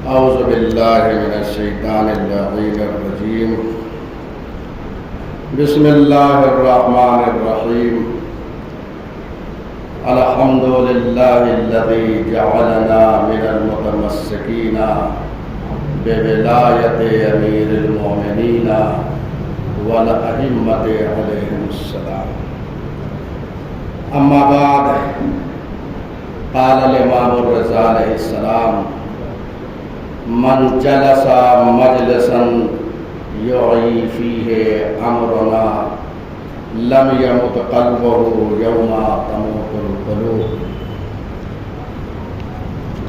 اعوذ باللہ من الشیطان اللعین الرجیم بسم اللہ الرحمن الرحیم الحمد للہ الذی جعلنا من المتمسکین بولایت امیر المؤمنین والائمۃ علیہم السلام. اما بعد قال الامام الرضا علیہ السلام من جلس مجلسا یعی فیہ امرنا لم یمت قلبہ یوم تموت القلوب.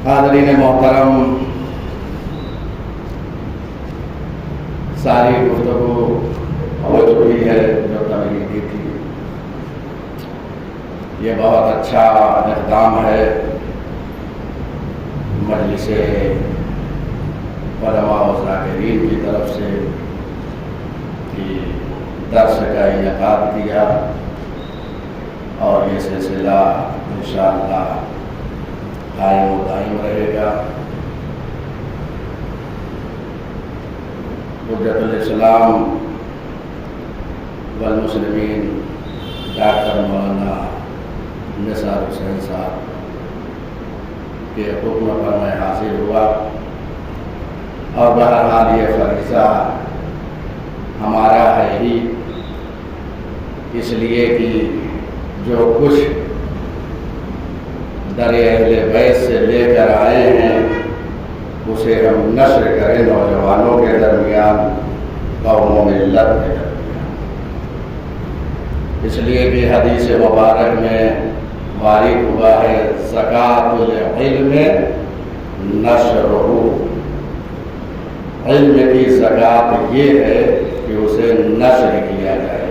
حاضرین محترم، ساری گفتگو ہو چکی ہے جو تمہید کی تھی. یہ بہت اچھا اقدام ہے مجلس علماء و ذاکرین کی طرف سے کہ درس کا انعقاد کیا، اور یہ سلسلہ انشاءاللہ قائم و دائم رہے گا. حجت الاسلام والمسلمین ڈاکٹر مولانا نثار حسین صاحب کے حکم پر میں حاضر ہوا، اور بہرحال یہ فریضہ ہمارا ہے ہی، اس لیے کہ جو کچھ در اہل بیت سے لے کر آئے ہیں اسے ہم نشر کریں نوجوانوں کے درمیان، قوم و ملت کے درمیان. اس لیے کہ حدیث مبارک میں وارد ہوا ہے زکوٰۃ العلم نشرہ. علم کی زکوٰۃ یہ ہے کہ اسے نشر کیا جائے.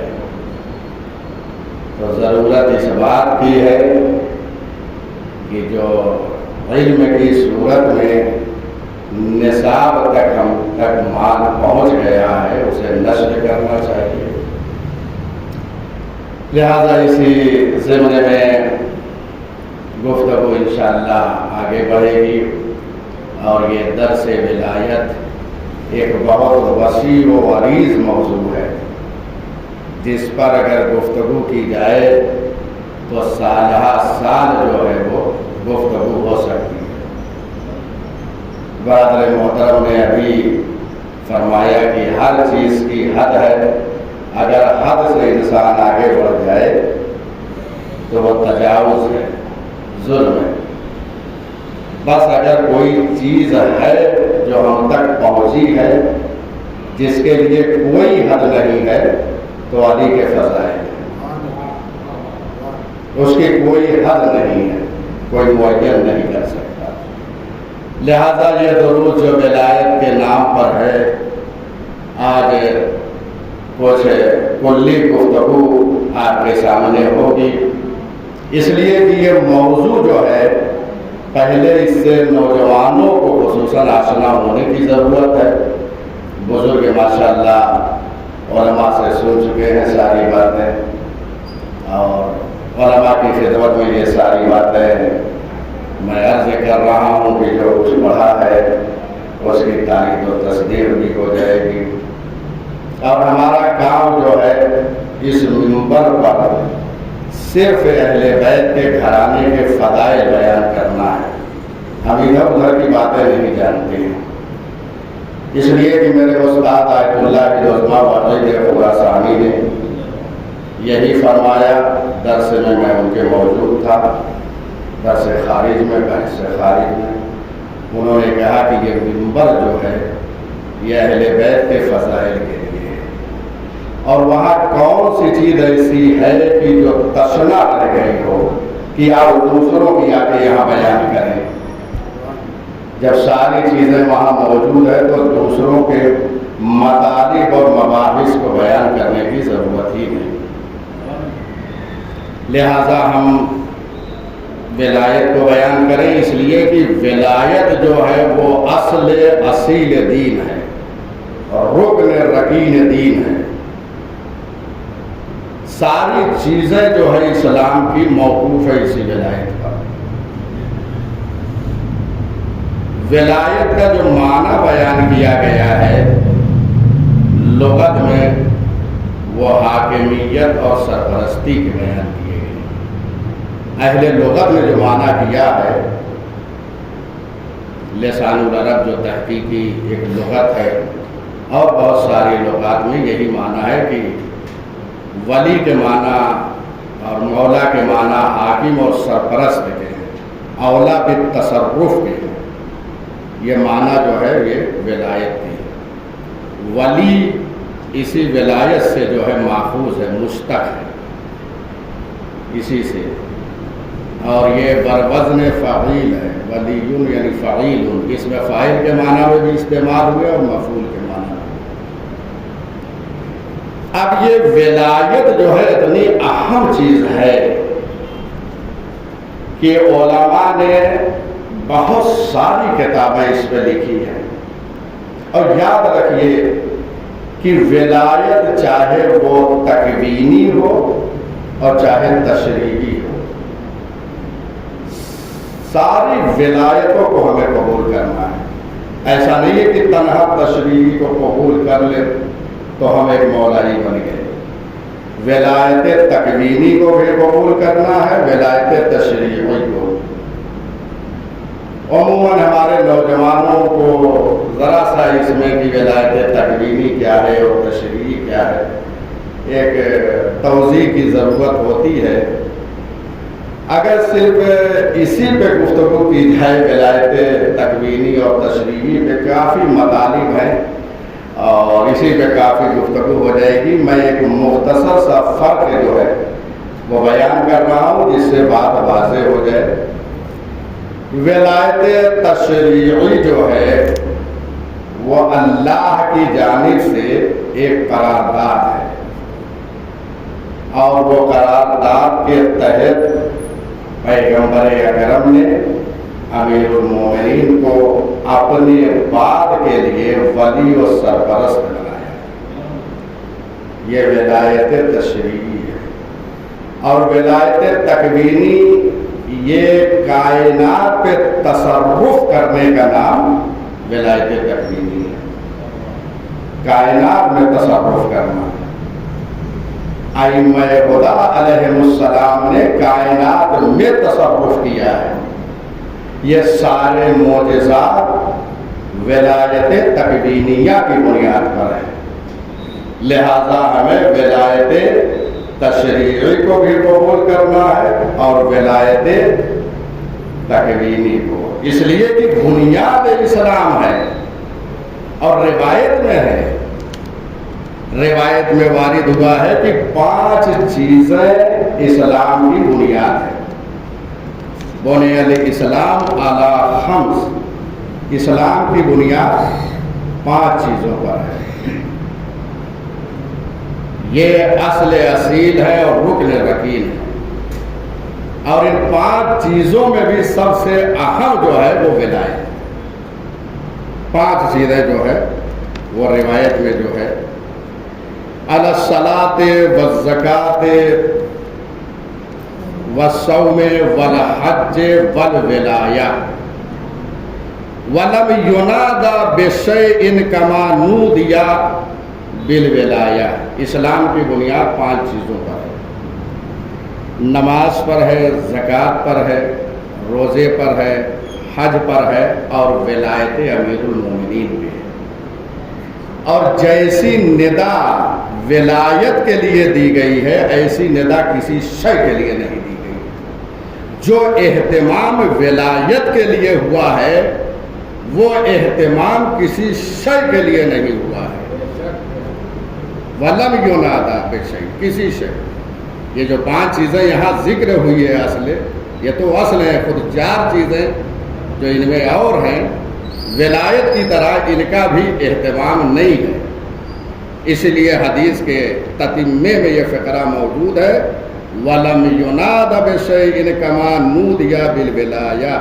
تو ضرورت اس بات کی ہے کہ جو علم کی صورت میں نصاب تک ہم تک مال پہنچ گیا ہے اسے نشر کرنا چاہیے. لہذا اسی ضمن میں گفتگو انشاءاللہ آگے بڑھے گی، اور یہ درس ولایت ایک بہت وسیع و عریض موضوع ہے جس پر اگر گفتگو کی جائے تو سالہ سال جو ہے وہ گفتگو ہو سکتی ہے. برادر محترم نے ابھی فرمایا کہ ہر چیز کی حد ہے، اگر حد سے انسان آگے بڑھ جائے تو وہ تجاوز ہے، ظلم ہے. بس اگر کوئی چیز ہے جو ہم تک پہنچی ہے جس کے لیے کوئی حد نہیں ہے تو علی کے فضائل ہے، اس کی کوئی حد نہیں ہے، کوئی معین نہیں کر سکتا. لہذا یہ درود جو ولایت کے نام پر ہے، آج کچھ کلی گفتگو آپ کے سامنے ہوگی، اس لیے کہ یہ موضوع جو ہے پہلے اس سے نوجوانوں کو خصوصاً آشنا ہونے کی ضرورت ہے. بزرگ ماشاءاللہ علماء سے سن چکے ہیں ساری باتیں، اور علماء کی خدمت میں یہ ساری باتیں میں عرض کر رہا ہوں کہ جو کچھ پڑھا ہے اس کی تائید و تصدیق بھی ہو جائے گی. اور ہمارا کام جو ہے اس منبر پر صرف اہل بیت کے گھرانے کے فضائل بیان کرنا ہے. ہم ادھر ادھر کی باتیں نہیں جانتے ہیں، اس لیے کہ میرے استاد آیت اللہ کی عظمہ والد خراسانی نے یہی فرمایا. درس میں ان کے موجود تھا، درس خارج میں، بحث سے خارج میں. انہوں نے کہا کہ یہ منبر جو ہے یہ اہل بیت کے فضائل کے لیے ہے، اور وہاں کون سی چیز ایسی ہے کہ جو تشنا رہ گئی ہو کہ آپ دوسروں کی آ کے یہاں بیان کریں. جب ساری چیزیں وہاں موجود ہے تو دوسروں کے مطالب اور مباحث کو بیان کرنے کی ضرورت ہی نہیں. لہذا ہم ولایت کو بیان کریں، اس لیے کہ ولایت جو ہے وہ اصل اصیل دین ہے اور رکن رکین دین ہے. ساری چیزیں جو ہے اسلام کی موقوف ہے اسی ولایت پر. ولایت کا جو معنی بیان کیا گیا ہے لغت میں وہ حاکمیت اور سرپرستی کے بیان کیے گئے۔ اہل لغت نے جو معنی کیا ہے، لسان العرب جو تحقیقی ایک لغت ہے اور بہت ساری لغات میں یہی معنی ہے کہ ولی کے معنی اور مولا کے معنی حاکم اور سرپرست کے ہیں، اولا بالتصرف کے ہیں۔ یہ معنی جو ہے یہ ولایت کی ہے۔ ولی اسی ولایت سے جو ہے ماخوذ ہے، مشتق ہے اسی سے، اور یہ بروزن فعیل ہے، ولیون یعنی فعیل، اس میں فاعل کے معنی میں بھی استعمال ہوئے اور مفعول کے معنی میں۔ اب یہ ولایت جو ہے اتنی اہم چیز ہے کہ علماء نے بہت ساری کتابیں اس پہ لکھی ہیں، اور یاد رکھیے کہ ولایت چاہے وہ تکوینی ہو اور چاہے تشریعی ہو، ساری ولایتوں کو ہمیں قبول کرنا ہے۔ ایسا نہیں ہے کہ تنہا تشریعی کو قبول کر لے تو ہم ایک مولا ہی بن گئے۔ ولایت تکوینی کو بھی قبول کرنا ہے، ولایت تشریعی کو۔ عموماً ہمارے نوجوانوں کو ذرا سا اس میں کہ ولایت تکوینی کیا ہے اور تشریعی کیا ہے ایک توضیح کی ضرورت ہوتی ہے۔ اگر صرف اسی پہ گفتگو کی جائے ولایت تکوینی اور تشریعی پہ کافی مطالب ہیں اور اسی پہ کافی گفتگو ہو جائے گی۔ میں ایک مختصر سا فرق جو ہے وہ بیان کر رہا ہوں جس سے بات واضح ہو جائے۔ ولایت تشریعی جو ہے وہ اللہ کی جانب سے ایک قرارداد ہے، اور وہ قرارداد کے تحت پیغمبر اکرم نے امیر المومنین کو اپنے بعد کے لیے ولی و سرپرست بنایا۔ یہ ولایت تشریعی ہے۔ اور ولایت تکوینی یہ کائنات پہ تصرف کرنے کا نام ولایت تکوینی ہے، کائنات میں تصرف کرنا۔ ائمہ خدا علیہم السلام نے کائنات میں تصرف کیا ہے۔ یہ سارے معجزات ولایت تکوینیہ کی بنیاد پر ہے، لہذا ہمیں ولایت تشریعی کو بھی قبول کرنا ہے اور ولایت تکوینی کو، اس لیے کہ بنیاد اسلام ہے۔ اور روایت میں ہے، روایت میں وارد ہوا ہے کہ 5 چیزیں اسلام کی بنیاد ہے۔ بنی الاسلام علی 5، اسلام کی بنیاد 5 چیزوں پر ہے۔ یہ اصل اصیل ہے اور رکن رکین ہے، اور ان 5 چیزوں میں بھی سب سے اہم جو ہے وہ ولایت۔ 5 چیزیں جو ہے وہ روایت میں جو ہے علی الصلاۃ والزکاۃ والصوم والحج والولایہ ولم ینادى بشیء کما نودی بالولایہ۔ اسلام کی بنیاد 5 چیزوں پر ہے، نماز پر ہے، زکوٰۃ پر ہے، روزے پر ہے، حج پر ہے اور ولایت امیر المومنین پہ ہے۔ اور جیسی ندا ولایت کے لیے دی گئی ہے ایسی ندا کسی شے کے لیے نہیں دی گئی۔ جو اہتمام ولایت کے لیے ہوا ہے وہ اہتمام کسی شے کے لیے نہیں ہوا ہے۔ وَلَمْ يُنَادَى بِشَيْءٍ، کسی شے۔ یہ جو 5 چیزیں یہاں ذکر ہوئی ہے اصل، یہ تو اصل ہے، خود 4 چیزیں جو ان میں اور ہیں ولایت کی طرح ان کا بھی اہتمام نہیں ہے۔ اس لیے حدیث کے تتمے میں یہ فقرہ موجود ہے، وَلَمْ يُنَادَ بِشَيْءٍ كَمَا نُودِيَ بِالْوِلَایَةِ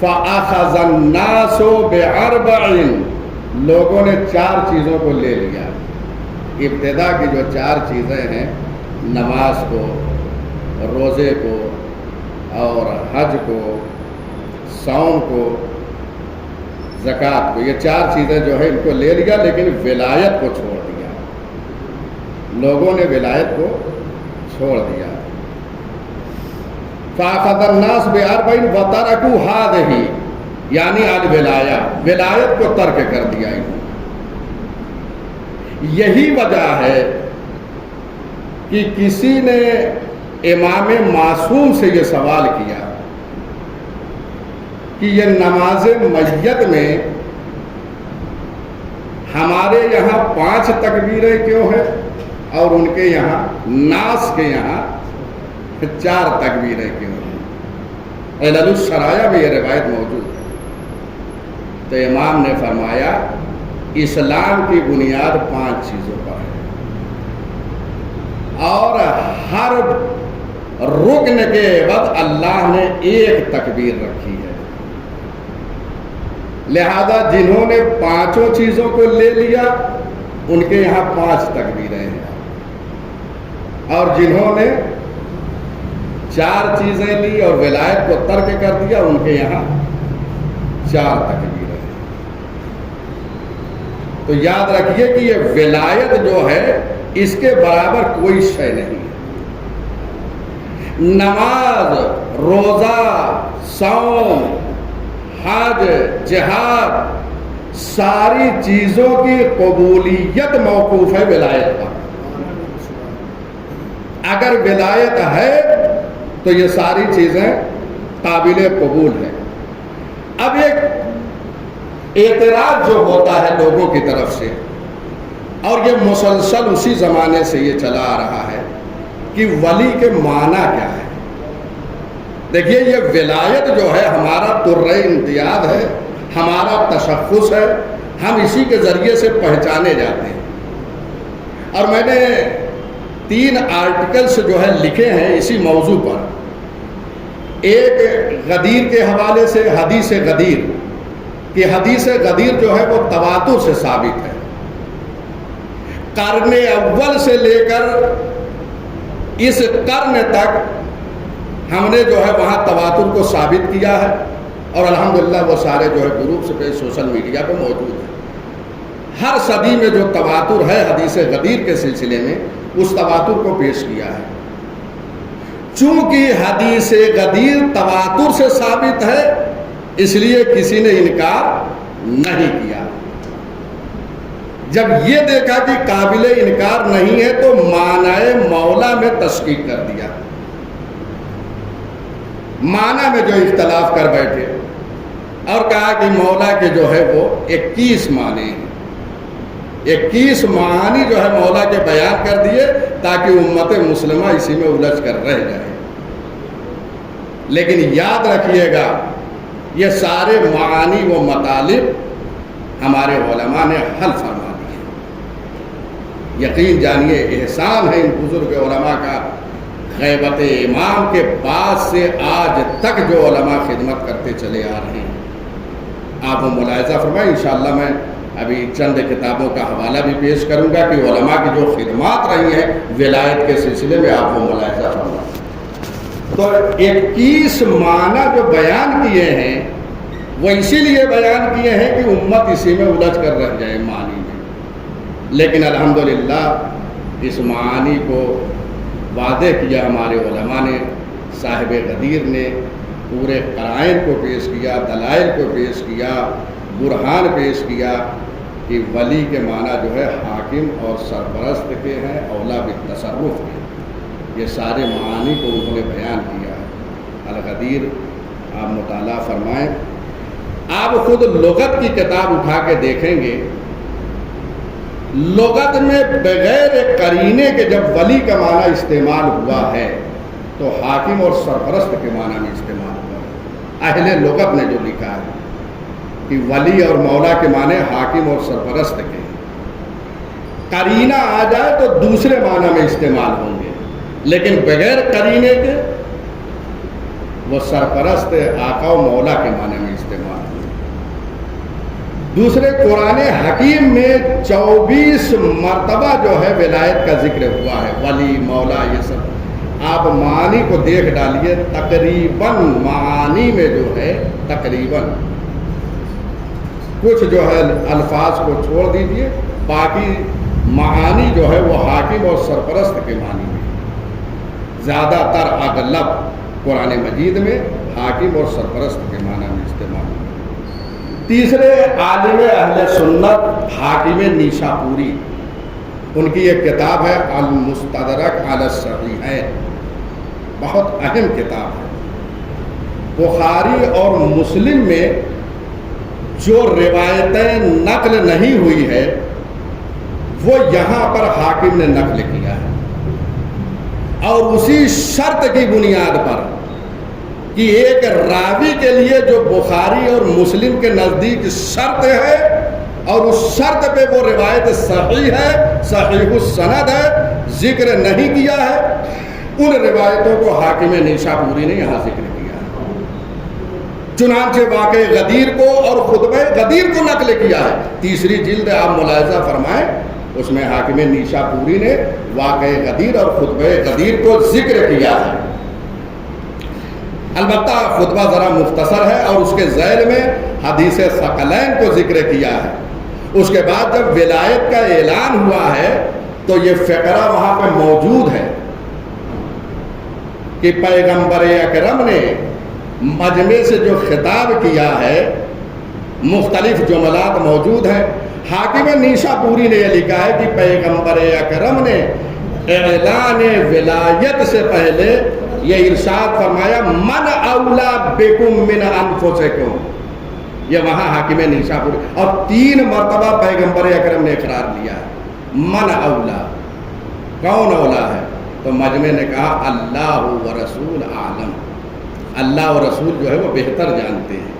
فَأَخَذَ النَّاسُ بِأَرْبَعٍ، لوگوں نے 4 چیزوں کو لے لیا۔ ابتدا کی جو 4 چیزیں ہیں، نماز کو، روزے کو اور حج کو، صوم کو زکوٰۃ کو، یہ 4 چیزیں جو ہے ان کو لے لیا، لیکن ولایت کو چھوڑ دیا، لوگوں نے ولایت کو چھوڑ دیا۔ فَأَخَذَ النَّاسُ بِأَرْبَعٍ وَتَرَكُوا هَٰذِهِ، یعنی الولایہ، ولایت کو ترک کر دیا انہوں نے۔ یہی وجہ ہے کہ کسی نے امام معصوم سے یہ سوال کیا کہ یہ نماز میت میں ہمارے یہاں 5 تکبیریں کیوں ہیں اور ان کے یہاں ناس کے یہاں 4 تکبیریں کیوں ہیں؟ علل الشرائع میں یہ روایت موجود ہے۔ تو امام نے فرمایا اسلام کی بنیاد 5 چیزوں پر ہے، اور ہر رکن کے عوض اللہ نے 1 تکبیر رکھی ہے، لہذا جنہوں نے 5 چیزوں کو لے لیا ان کے یہاں 5 تکبیریں ہیں، اور جنہوں نے 4 چیزیں لی اور ولایت کو ترک کر دیا ان کے یہاں 4 تکبیریں ہیں۔ تو یاد رکھیے کہ یہ ولایت جو ہے اس کے برابر کوئی شے نہیں ہے۔ نماز، روزہ، صوم، حج، جہاد، ساری چیزوں کی قبولیت موقوف ہے ولایت پر۔ اگر ولایت ہے تو یہ ساری چیزیں قابل قبول ہیں۔ اب ایک اعتراض جو ہوتا ہے لوگوں کی طرف سے، اور یہ مسلسل اسی زمانے سے یہ چلا آ رہا ہے کہ ولی کے معنی کیا ہے۔ دیکھیے یہ ولایت جو ہے ہمارا طرۂ امتیاز ہے، ہمارا تشخص ہے، ہم اسی کے ذریعے سے پہچانے جاتے ہیں۔ اور میں نے 3 آرٹیکلز جو ہے لکھے ہیں اسی موضوع پر، ایک غدیر کے حوالے سے حدیث غدیر، کہ حدیث غدیر جو ہے وہ تواتر سے ثابت ہے، قرن اول سے لے کر اس قرن تک ہم نے جو ہے وہاں تواتر کو ثابت کیا ہے، اور الحمدللہ وہ سارے جو ہے گروپس پہ سوشل میڈیا پہ موجود ہیں۔ ہر صدی میں جو تواتر ہے حدیث غدیر کے سلسلے میں اس تواتر کو پیش کیا ہے۔ چونکہ حدیث غدیر تواتر سے ثابت ہے اس لیے کسی نے انکار نہیں کیا۔ جب یہ دیکھا کہ قابل انکار نہیں ہے تو معنی مولا میں تشکیک کر دیا، معنی میں جو اختلاف کر بیٹھے اور کہا کہ مولا کے جو ہے وہ 21 معنی ہیں، 21 معانی جو ہے مولا کے بیان کر دیے تاکہ امت مسلمہ اسی میں الجھ کر رہ جائے۔ لیکن یاد رکھیے گا یہ سارے معانی و مطالب ہمارے علماء نے حل فرما دیے۔ یقین جانیے احسان ہے ان بزرگ علماء کا، غیبت امام کے بعد سے آج تک جو علماء خدمت کرتے چلے آ رہے ہیں، آپ وہ ملاحظہ فرمائیں۔ انشاءاللہ میں ابھی چند کتابوں کا حوالہ بھی پیش کروں گا کہ علماء کی جو خدمات رہی ہیں ولایت کے سلسلے میں، آپ وہ ملاحظہ فرمائیں۔ تو 21 معنی جو بیان کیے ہیں وہ اسی لیے بیان کیے ہیں کہ امت اسی میں الجھ کر رہ جائے معنی میں، لیکن الحمدللہ اس معنی کو واضح کیا ہمارے علماء نے، صاحب غدیر نے پورے قرائن کو پیش کیا، دلائل کو پیش کیا، برہان پیش کیا کہ ولی کے معنی جو ہے حاکم اور سرپرست کے ہیں، اولا بالتصرف کے۔ یہ سارے معانی کو انہوں نے بیان کیا ہے۔ الغدیر آپ مطالعہ فرمائیں، آپ خود لغت کی کتاب اٹھا کے دیکھیں گے، لغت میں بغیر قرینے کے جب ولی کا معنی استعمال ہوا ہے تو حاکم اور سرپرست کے معنی میں استعمال ہوا ہے۔ اہل لغت نے جو لکھا ہے کہ ولی اور مولا کے معنی حاکم اور سرپرست کے، قرینہ آ جائے تو دوسرے معنی میں استعمال ہوں گے، لیکن بغیر قرینے کے وہ سرپرست، آقا و مولا کے معنی میں استعمال ہوں گے۔ دوسرے قرآن حکیم میں 24 مرتبہ جو ہے ولایت کا ذکر ہوا ہے، ولی، مولا، یہ سب آپ معانی کو دیکھ ڈالیے، تقریباً معانی میں جو ہے تقریباً کچھ جو ہے الفاظ کو چھوڑ دیجئے، باقی معانی جو ہے وہ حاکم اور سرپرست کے معنی میں، زیادہ تر اغلب قرآن مجید میں حاکم اور سرپرست کے معنی میں استعمال ہے۔ تیسرے عالم اہل سنت حاکم نیشاپوری، ان کی ایک کتاب ہے المستدرک علی الصحیحین، بہت اہم کتاب ہے۔ بخاری اور مسلم میں جو روایتیں نقل نہیں ہوئی ہے وہ یہاں پر حاکم نے نقل کیا ہے، اور اسی شرط کی بنیاد پر کہ ایک راوی کے لیے جو بخاری اور مسلم کے نزدیک شرط ہے اور اس شرط پہ وہ روایت صحیح ہے، صحیح السند ہے، ذکر نہیں کیا ہے، ان روایتوں کو حاکم نیشاپوری نے یہاں ذکر کیا ہے۔ چنانچہ واقع غدیر کو اور خطبہ غدیر کو نقل کیا ہے۔ تیسری جلد آپ ملاحظہ فرمائیں، اس میں حاکم نیشاپوری نے واقع غدیر اور خطبہ غدیر کو ذکر کیا ہے۔ البتہ خطبہ ذرا مختصر ہے اور اس کے ذیل میں حدیث ثقلین کو ذکر کیا ہے۔ اس کے بعد جب ولایت کا اعلان ہوا ہے تو یہ فقرہ وہاں پہ موجود ہے کہ پیغمبر اکرم نے مجمع سے جو خطاب کیا ہے، مختلف جملات موجود ہیں۔ حاکم نیشاپوری نے یہ لکھا ہے کہ پیغمبر اکرم نے اعلان ولایت سے پہلے یہ ارشاد فرمایا، من اولا بکم من انفسکم، یہ وہاں حاکم نیشاپوری، اور 3 مرتبہ پیغمبر اکرم نے اقرار لیا ہے من اولا، کون اولا ہے؟ تو مجمع نے کہا اللہ و رسول عالم، اللہ و رسول جو ہے وہ بہتر جانتے ہیں۔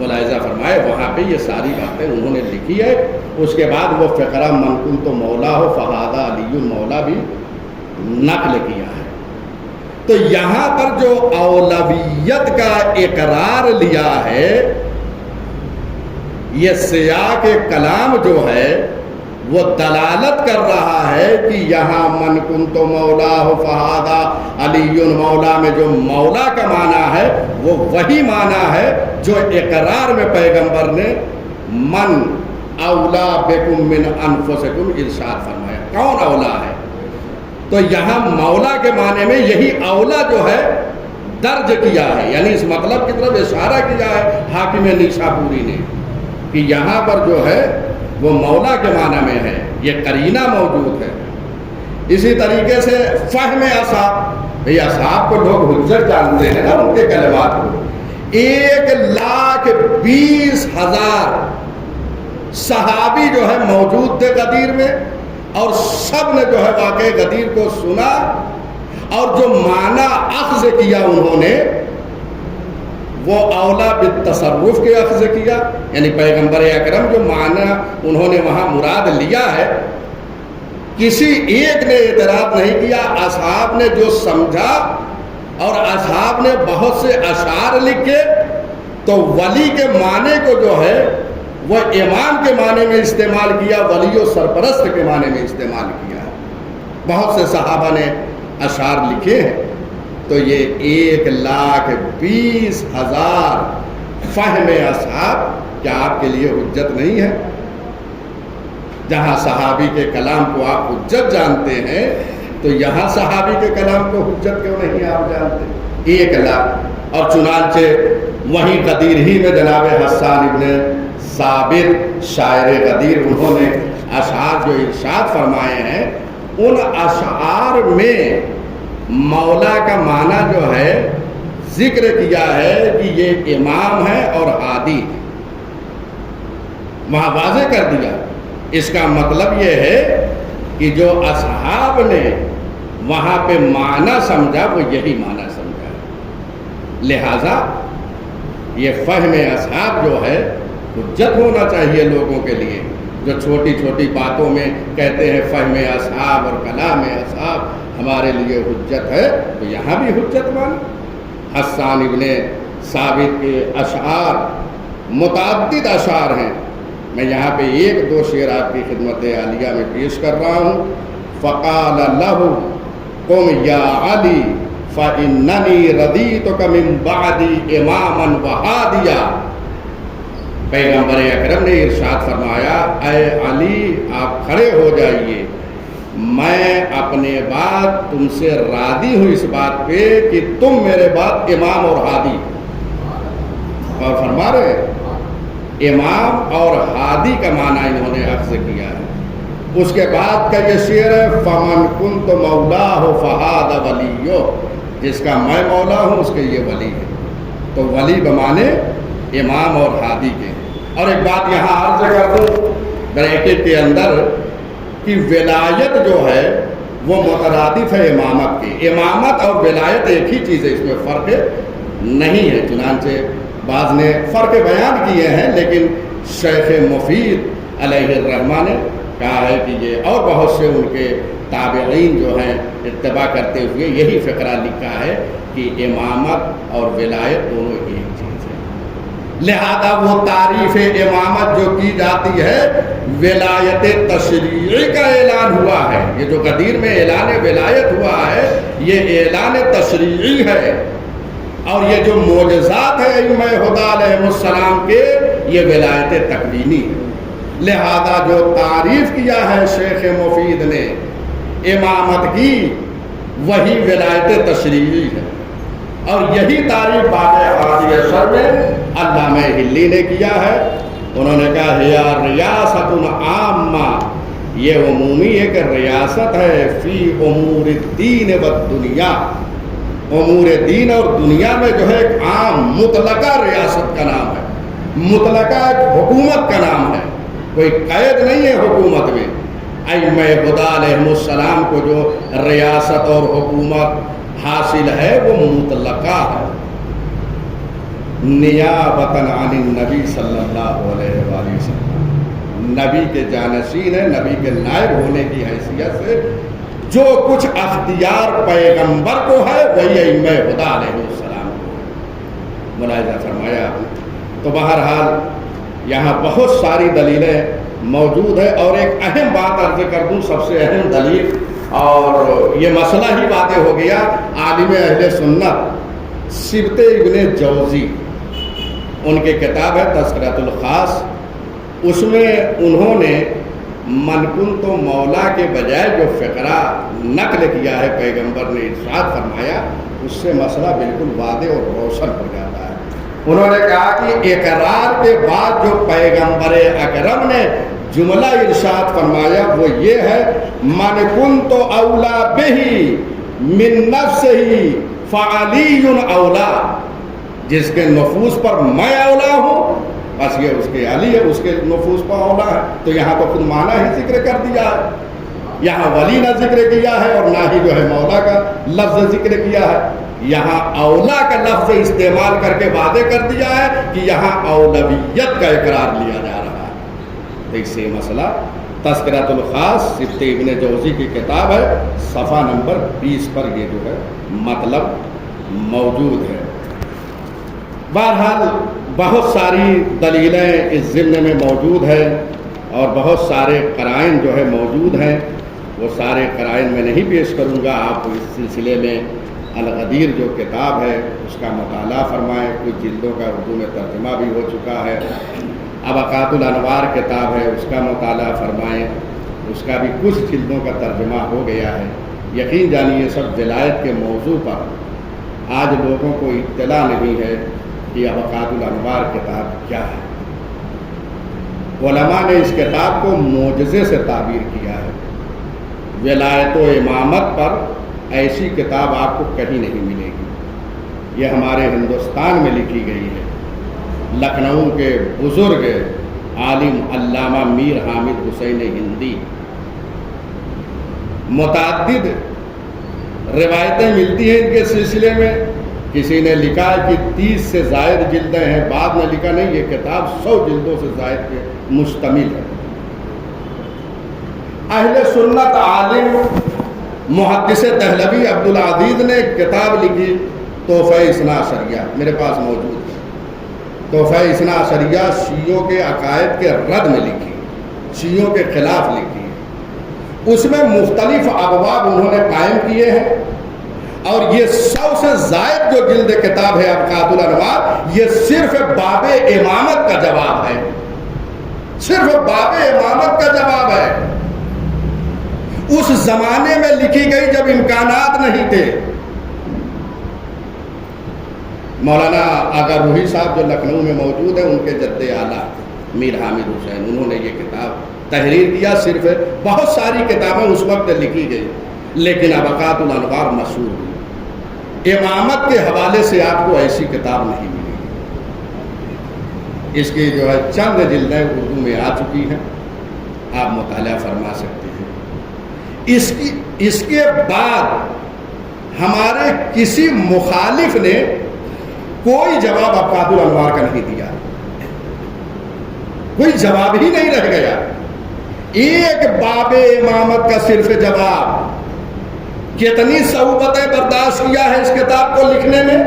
ملاحظہ فرمائے وہاں پہ یہ ساری باتیں انہوں نے لکھی ہے۔ اس کے بعد وہ فقرہ من کنت مولا ہو فہذا علی مولا بھی نقل کیا ہے۔ تو یہاں پر جو اولویت کا اقرار لیا ہے، یہ سیاق کلام جو ہے وہ دلالت کر رہا ہے کہ یہاں من کنت مولا ہو فہذا علی مولا میں جو مولا کا معنی ہے وہ وہی معنی ہے جو اقرار میں پیغمبر نے من اولا بکم من انفسکم ارشاد فرمایا۔ کون اولا ہے؟ تو یہاں مولا کے معنی میں یہی اولا جو ہے درج کیا ہے، یعنی اس مطلب کی طرف اشارہ کیا ہے حاکم نیشاپوری نے کہ یہاں پر جو ہے وہ مولا کے معنی میں ہے، یہ قرینہ موجود ہے۔ اسی طریقے سے فہم اصحاب، بھئی اصحاب کو لوگ حجت جانتے ہیں نا ان کے کلمات کو۔ 1,20,000 صحابی جو ہے موجود تھے غدیر میں، اور سب نے جو ہے واقع غدیر کو سنا اور جو معنی اخذ کیا انہوں نے وہ اولا بالتصرف کے اخذ کیا، یعنی پیغمبر اکرم جو معنی انہوں نے وہاں مراد لیا ہے، کسی ایک نے اعتراض نہیں کیا۔ اصحاب نے جو سمجھا، اور اصحاب نے بہت سے اشعار لکھے، تو ولی کے معنی کو جو ہے وہ امام کے معنی میں استعمال کیا، ولی و سرپرست کے معنی میں استعمال کیا۔ بہت سے صحابہ نے اشعار لکھے ہیں۔ تو یہ 1,20,000 فہم اصحاب کیا آپ کے لیے حجت نہیں ہے؟ جہاں صحابی کے کلام کو آپ حجت جانتے ہیں تو یہاں صحابی کے کلام کو حجت کیوں نہیں آپ جانتے؟ 1,00,000۔ اور چنانچہ وہیں غدیر ہی میں جناب حسان ابن ثابت شاعر غدیر، انہوں نے اشعار جو ارشاد فرمائے ہیں، ان اشعار میں مولا کا معنی جو ہے ذکر کیا ہے کہ یہ امام ہے اور ہادی، وہاں واضح کر دیا۔ اس کا مطلب یہ ہے کہ جو اصحاب نے وہاں پہ معنی سمجھا وہ یہی معنی سمجھا، لہذا یہ فہم اصحاب جو ہے حجت ہونا چاہیے لوگوں کے لیے، جو چھوٹی چھوٹی باتوں میں کہتے ہیں فہم اصحاب اور کلام اصحاب ہمارے لیے حجت ہے، تو یہاں بھی حجت مان۔ حسان ابن ثابت کے اشعار متعدد اشعار ہیں، میں یہاں پہ 1-2 شعر آپ کی خدمت عالیہ میں پیش کر رہا ہوں۔ فقال له قم یا علی فإننی رضیتک من بعدی اماما وہادیا، پیغمبر اکرم نے ارشاد فرمایا اے علی آپ کھڑے ہو جائیے، میں اپنے بعد تم سے راضی ہوں اس بات پہ کہ تم میرے بعد امام اور ہادی، اور فرما رہے امام اور ہادی کا معنی انہوں نے اخذ کیا ہے۔ اس کے بعد کا یہ شعر ہے فمن کنت مولاه فہذا ولیو، جس کا میں مولا ہوں اس کے یہ ولی ہے۔ تو ولی بمانے امام اور ہادی کے۔ اور ایک بات یہاں عرض کر دوں بریکٹ کے اندر کہ ولایت جو ہے وہ مترادف ہے امامت کی۔ امامت اور ولایت ایک ہی چیز ہے، اس میں فرق نہیں ہے، چنانچہ بعض نے فرق بیان کیے ہیں، لیکن شیخ مفید علیہ الرحمہ نے کہا ہے کہ یہ اور بہت سے ان کے تابعین جو ہیں اتباع کرتے ہوئے یہی فقرہ لکھا ہے کہ امامت اور ولایت دونوں ایک چیز ہے۔ لہذا وہ تعریف امامت جو کی جاتی ہے ولایت تشریعی کا اعلان ہوا ہے، یہ جو قدیر میں اعلان ولایت ہوا ہے یہ اعلان تشریعی ہے، اور یہ جو معجزات ہیں ائمہ ہدی علیہ السلام کے یہ ولایت تکوینی ہے۔ لہذا جو تعریف کیا ہے شیخ مفید نے امامت کی وہی ولایت تشریعی ہے، اور یہی تعریف باب حادی عشر میں علامہ ہلی نے کیا ہے۔ انہوں نے کہا ہیا ریاست عامہ، یہ عمومی ایک ریاست ہے فی امور الدین والدنیا، امور دین اور دنیا میں جو ہے ایک عام مطلقہ ریاست کا نام ہے، مطلقہ ایک حکومت کا نام ہے، کوئی قید نہیں ہے حکومت میں۔ ائمہ ہدی علیہ السلام کو جو ریاست اور حکومت حاصل ہے وہ مطلقہ ہے، نیابۃ عن النبی صلی اللہ علیہ وآلہ وسلم، نبی کے جانشین ہے، نبی کے نائب ہونے کی حیثیت سے جو کچھ اختیار پیغمبر کو ہے وہی ائمہ ہدی علیہ السلام کو۔ ملاحظہ فرمایا آپ نے۔ تو بہرحال یہاں بہت ساری دلیلیں موجود ہیں، اور ایک اہم بات عرض کر دوں، سب سے اہم دلیل، اور یہ مسئلہ ہی واضح ہو گیا، عالم اہل سنت سبط ابن جوزی ان کی کتاب ہے تذکرۃ الخاص، اس میں انہوں نے من کنت مولا کے بجائے جو فقرہ نقل کیا ہے پیغمبر نے ارشاد فرمایا، اس سے مسئلہ بالکل واضح اور روشن ہو جاتا ہے۔ انہوں نے کہا کہ اقرار کے بعد جو پیغمبر اکرم نے جملہ ارشاد فرمایا وہ یہ ہے من کنت اولا بہی من نفسہ فعلی اولا، جس کے نفوس پر میں اولا ہوں بس یہ اس کے علی ہے، اس کے نفوس پر اولا ہے۔ تو یہاں تو خود معنی ہی ذکر کر دیا ہے، یہاں ولی نہ ذکر کیا ہے اور نہ ہی جو ہے مولا کا لفظ ذکر کیا ہے، یہاں اولا کا لفظ استعمال کر کے واضح کر دیا ہے کہ یہاں اولویت کا اقرار لیا جا رہا ہے۔ تو اس سے مسئلہ تذکرۃ الخاص سبط ابن جوزی کی کتاب ہے، صفحہ نمبر 20 پر یہ جو ہے مطلب موجود ہے۔ بہرحال بہت ساری دلیلیں اس ضمن میں موجود ہیں، اور بہت سارے قرائن جو ہے موجود ہیں، وہ سارے قرائن میں نہیں پیش کروں گا، آپ اس سلسلے میں الغدیر جو کتاب ہے اس کا مطالعہ فرمائیں، کچھ جلدوں کا اردو میں ترجمہ بھی ہو چکا ہے۔ ابقات الانوار کتاب ہے اس کا مطالعہ فرمائیں، اس کا بھی کچھ جلدوں کا ترجمہ ہو گیا ہے۔ یقین جانیے سب ولایت کے موضوع پر آج لوگوں کو اطلاع نہیں ہے کہ ابقات الانوار کتاب کیا ہے۔ علماء نے اس کتاب کو معجزے سے تعبیر کیا ہے۔ ولایت و امامت پر ایسی کتاب آپ کو کہیں نہیں ملے گی، یہ ہمارے ہندوستان میں لکھی گئی ہے۔ لکھنؤ کے بزرگ عالم علامہ میر حامد حسین ہندی، متعدد روایتیں ملتی ہیں ان کے سلسلے میں، کسی نے لکھا ہے کہ 30 سے زائد جلدیں ہیں، بعد میں لکھا نہیں یہ کتاب 100 جلدوں سے زائد پہ مشتمل ہے۔ اہل سنت عالم محدث دہلوی عبدالعزیز نے ایک کتاب لکھی تحفہ اثنا عشریہ، میرے پاس موجود ہے۔ تحفہ اثنا عشریہ شیعوں کے عقائد کے رد میں لکھی، شیعوں کے خلاف لکھی ہے۔ اس میں مختلف ابواب انہوں نے قائم کیے ہیں، اور یہ 100 سے زائد جو جلد کتاب ہے ابقات الانوار، یہ صرف باب امامت کا جواب ہے، صرف باب امامت کا جواب ہے، اس زمانے میں لکھی گئی جب امکانات نہیں تھے۔ مولانا آغا روحی صاحب جو لکھنؤ میں موجود ہیں، ان کے جد اعلیٰ میر حامد حسین، انہوں نے یہ کتاب تحریر کیا۔ صرف بہت ساری کتابیں اس وقت لکھی گئی، لیکن ابقات الانوار مشہور ہوئی۔ امامت کے حوالے سے آپ کو ایسی کتاب نہیں ملے گی۔ اس کی جو ہے چند جلدیں اردو میں آ چکی ہیں، آپ مطالعہ فرما سکتے ہیں۔ اس کے بعد ہمارے کسی مخالف نے کوئی جواب ابقات الانوار کا نہیں دیا، کوئی جواب ہی نہیں رہ گیا۔ ایک باب امامت کا صرف جواب، کتنی صعوبتیں برداشت کیا ہے اس کتاب کو لکھنے میں،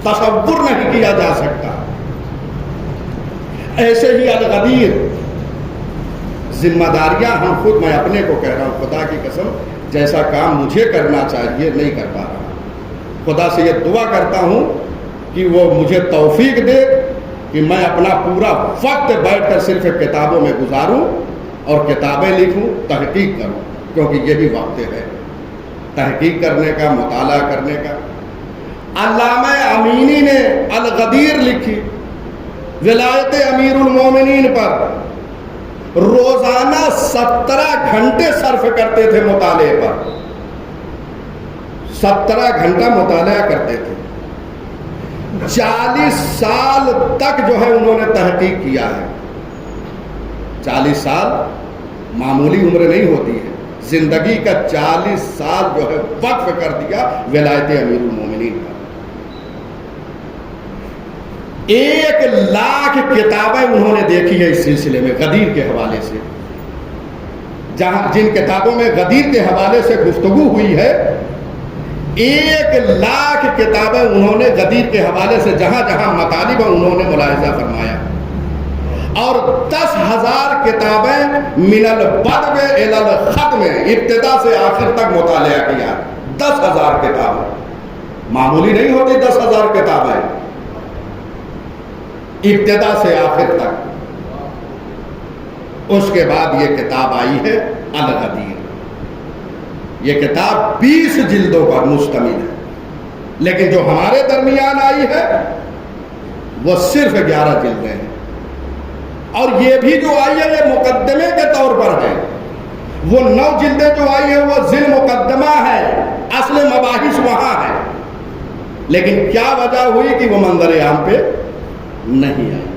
تصور نہیں کیا جا سکتا۔ ایسے ہی الغدیر، ذمہ داریاں ہم خود، میں اپنے کو کہہ رہا ہوں، خدا کی قسم جیسا کام مجھے کرنا چاہیے نہیں کر پا رہا۔ خدا سے یہ دعا کرتا ہوں کہ وہ مجھے توفیق دے کہ میں اپنا پورا وقت بیٹھ کر صرف کتابوں میں گزاروں اور کتابیں لکھوں، تحقیق کروں، کیونکہ یہی وقت ہے تحقیق کرنے کا، مطالعہ کرنے کا۔ علامہ امینی نے الغدیر لکھی، ولایت امیر المومنین پر روزانہ 17 گھنٹے صرف کرتے تھے مطالعے پر، 17 گھنٹہ مطالعہ کرتے تھے۔ 40 سال تک جو ہے انہوں نے تحقیق کیا ہے۔ 40 سال معمولی عمر نہیں ہوتی ہے، زندگی کا 40 سال جو ہے وقف کر دیا ولایت امیر المومنین کا۔ 1,00,000 کتابیں انہوں نے دیکھی ہے اس سلسلے میں غدیر کے حوالے سے۔ جن کتابوں میں غدیر کے حوالے سے گفتگو ہوئی ہے، 1,00,000 کتابیں انہوں نے غدیر کے حوالے سے جہاں جہاں مطالب انہوں نے ملاحظہ فرمایا، اور 10,000 کتابیں من البدء الی الختم، ابتدا سے آخر تک مطالعہ کیا۔ 10,000 کتابیں معمولی نہیں ہوتی، 10,000 کتابیں ابتدا سے آخر تک۔ اس کے بعد یہ کتاب آئی ہے الغدیر۔ یہ کتاب 20 جلدوں پر مشتمل ہے، لیکن جو ہمارے درمیان آئی ہے وہ صرف 11 جلدیں ہیں، اور یہ بھی جو آئی ہے یہ مقدمے کے طور پر ہے۔ وہ 9 جلدیں جو آئی ہیں وہ ذیل مقدمہ ہے، اصل مباحث وہاں ہے، لیکن کیا وجہ ہوئی کہ وہ منظر عام پہ نہیں آئی؟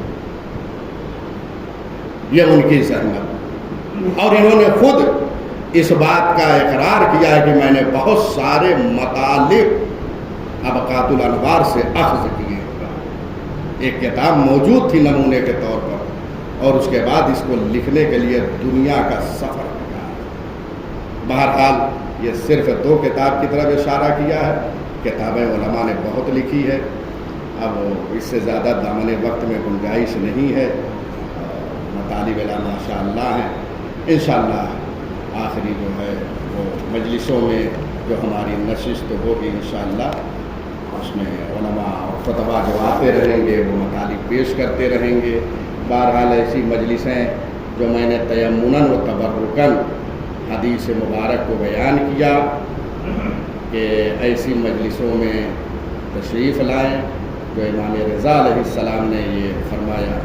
یہ ان کی زحمت، اور انہوں نے خود اس بات کا اقرار کیا ہے کہ میں نے بہت سارے مطالب ابقات الانوار سے اخذ کیے۔ ایک کتاب موجود تھی نمونے کے طور پر، اور اس کے بعد اس کو لکھنے کے لیے دنیا کا سفر کیا۔ بہرحال یہ صرف 2 کتاب کی طرف اشارہ کیا ہے، کتابیں علماء نے بہت لکھی ہے۔ اب اس سے زیادہ دامن وقت میں گنجائش نہیں ہے، مطالب علم ماشاء اللہ ہیں۔ انشاءاللہ آخری جو ہے وہ مجلسوں میں جو ہماری نشست ہوگی انشاءاللہ، اس میں علماء اور خطبہ جو آتے رہیں گے وہ مطالب پیش کرتے رہیں گے۔ بہرحال ایسی مجلسیں جو میں نے تیمناً و تبرکاً حدیث مبارک کو بیان کیا کہ ایسی مجلسوں میں تشریف لائیں، جو امام رضا علیہ السلام نے یہ فرمایا،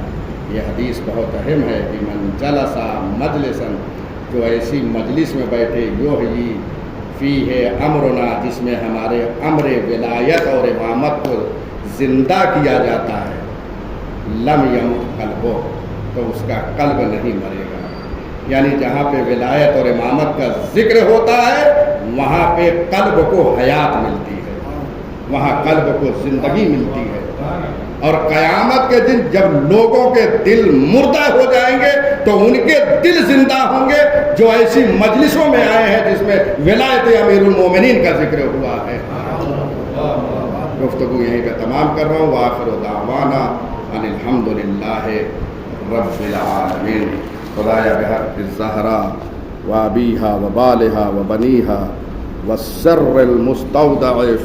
یہ حدیث بہت اہم ہے کہ من جلسا مجلساً، جو ایسی مجلس میں بیٹھے، یحیی فیہ امرنا، جس میں ہمارے امر ولایت اور امامت کو زندہ کیا جاتا ہے، لم یمت قلبہ، تو اس کا قلب نہیں مرے گا۔ یعنی جہاں پہ ولایت اور امامت کا ذکر ہوتا ہے وہاں پہ قلب کو حیات ملتی ہے، وہاں قلب کو زندگی ملتی ہے۔ اور قیامت کے دن جب لوگوں کے دل مردہ ہو جائیں گے تو ان کے دل زندہ ہوں گے جو ایسی مجلسوں میں آئے ہیں جس میں ولایت امیر المومنین کا ذکر ہوا ہے۔ گفتگو یہیں پہ تمام کر رہا ہوں۔ وآخر دعوانا ان الحمدللہ رب العالمین۔ خدایا بحق الزہرا و ابیہا و بالہا و بنیہا والسر المستودع